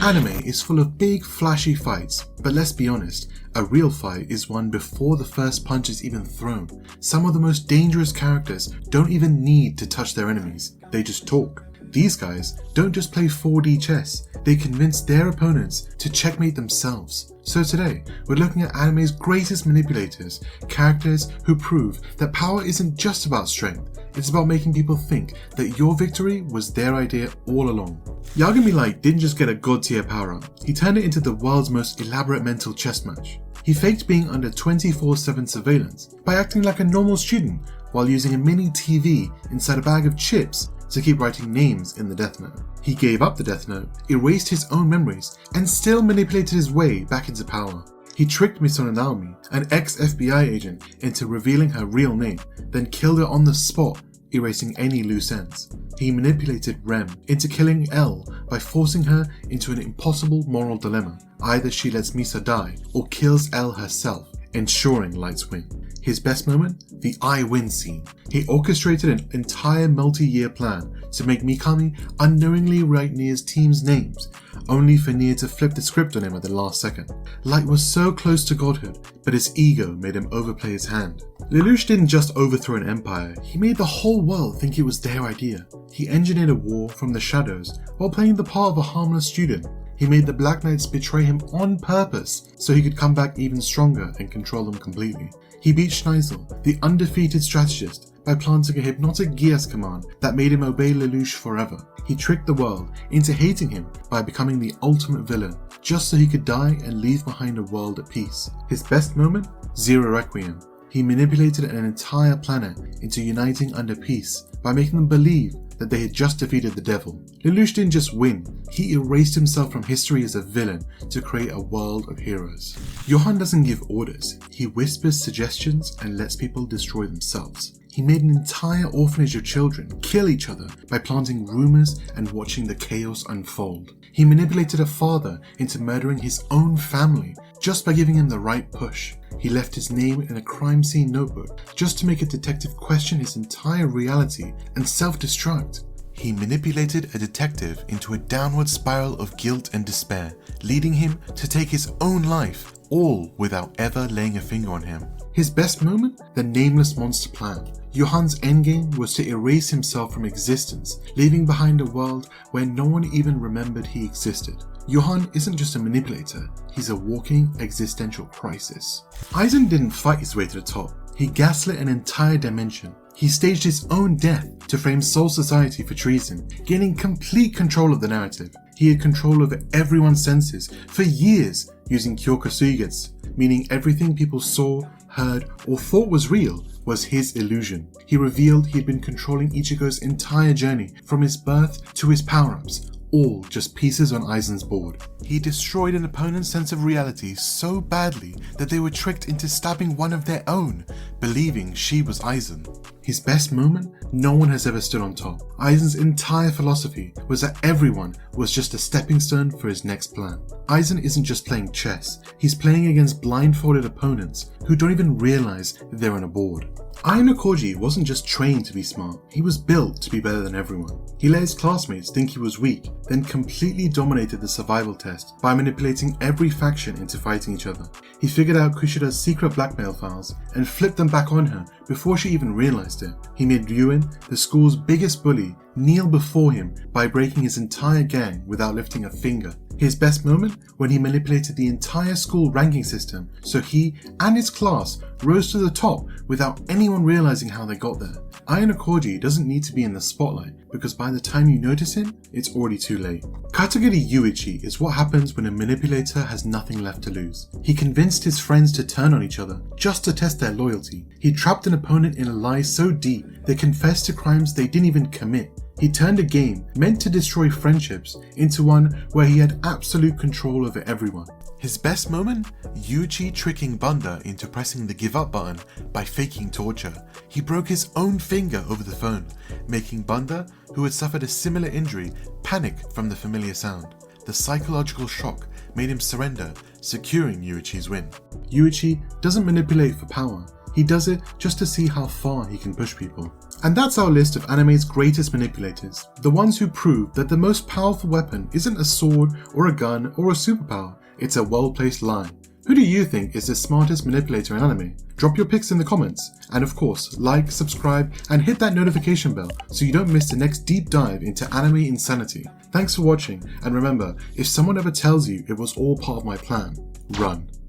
Anime is full of big flashy fights, but let's be honest, a real fight is won before the first punch is even thrown. Some of the most dangerous characters don't even need to touch their enemies, they just talk. These guys don't just play 4D chess, they convince their opponents to checkmate themselves. So today, we're looking at anime's greatest manipulators, characters who prove that power isn't just about strength, it's about making people think that your victory was their idea all along. Yagami Light didn't just get a god tier power up, he turned it into the world's most elaborate mental chess match. He faked being under 24/7 surveillance by acting like a normal student while using a mini TV inside a bag of chips to keep writing names in the Death Note. He gave up the Death Note, erased his own memories, and still manipulated his way back into power. He tricked Misono Naomi, an ex-FBI agent, into revealing her real name, then killed her on the spot, erasing any loose ends. He manipulated Rem into killing L by forcing her into an impossible moral dilemma. Either she lets Misa die or kills L herself, ensuring Light's win. His best moment? The I win scene. He orchestrated an entire multi-year plan to make Mikami unknowingly write Nia's team's names, only for Nia to flip the script on him at the last second. Light was so close to godhood, but his ego made him overplay his hand. Lelouch didn't just overthrow an empire, he made the whole world think it was their idea. He engineered a war from the shadows while playing the part of a harmless student. He made the Black Knights betray him on purpose so he could come back even stronger and control them completely. He beat Schneisel, the undefeated strategist, by planting a hypnotic Geass command that made him obey Lelouch forever. He tricked the world into hating him by becoming the ultimate villain, just so he could die and leave behind a world at peace. His best moment? Zero Requiem. He manipulated an entire planet into uniting under peace by making them believe that they had just defeated the devil. Lelouch didn't just win, he erased himself from history as a villain to create a world of heroes. Johan doesn't give orders, he whispers suggestions and lets people destroy themselves. He made an entire orphanage of children kill each other by planting rumors and watching the chaos unfold. He manipulated a father into murdering his own family just by giving him the right push. He left his name in a crime scene notebook just to make a detective question his entire reality and self-destruct. He manipulated a detective into a downward spiral of guilt and despair, leading him to take his own life, all without ever laying a finger on him. His best moment? The Nameless Monster Plan. Johan's endgame was to erase himself from existence, leaving behind a world where no one even remembered he existed. Johan isn't just a manipulator, he's a walking existential crisis. Aizen didn't fight his way to the top, he gaslit an entire dimension. He staged his own death to frame Soul Society for treason, gaining complete control of the narrative. He had control over everyone's senses for years using Kyoka Suigetsu, meaning everything people saw, heard, or thought was real was his illusion. He revealed he had been controlling Ichigo's entire journey from his birth to his power-ups, all just pieces on Aizen's board. He destroyed an opponent's sense of reality so badly that they were tricked into stabbing one of their own, believing she was Aizen. His best moment? No one has ever stood on top. Aizen's entire philosophy was that everyone was just a stepping stone for his next plan. Aizen isn't just playing chess, he's playing against blindfolded opponents who don't even realize they're on a board. Ayanokoji wasn't just trained to be smart, he was built to be better than everyone. He let his classmates think he was weak, then completely dominated the survival test by manipulating every faction into fighting each other. He figured out Kushida's secret blackmail files and flipped them back on her before she even realized it. He made Ryuen, the school's biggest bully, kneel before him by breaking his entire gang without lifting a finger. His best moment? When he manipulated the entire school ranking system so he and his class rose to the top without anyone realizing how they got there. Ayanokoji doesn't need to be in the spotlight because by the time you notice him, it's already too late. Katagiri Yuuichi is what happens when a manipulator has nothing left to lose. He convinced his friends to turn on each other just to test their loyalty. He trapped an opponent in a lie so deep they confessed to crimes they didn't even commit. He turned a game meant to destroy friendships into one where he had absolute control over everyone. His best moment? Yuichi tricking Bunda into pressing the give up button by faking torture. He broke his own finger over the phone, making Bunda, who had suffered a similar injury, panic from the familiar sound. The psychological shock made him surrender, securing Yuichi's win. Yuichi doesn't manipulate for power. He does it just to see how far he can push people. And that's our list of anime's greatest manipulators, the ones who prove that the most powerful weapon isn't a sword or a gun or a superpower, it's a well-placed line. Who do you think is the smartest manipulator in anime? Drop your picks in the comments, and of course, like, subscribe, and hit that notification bell so you don't miss the next deep dive into anime insanity. Thanks for watching, and remember, if someone ever tells you it was all part of my plan, run.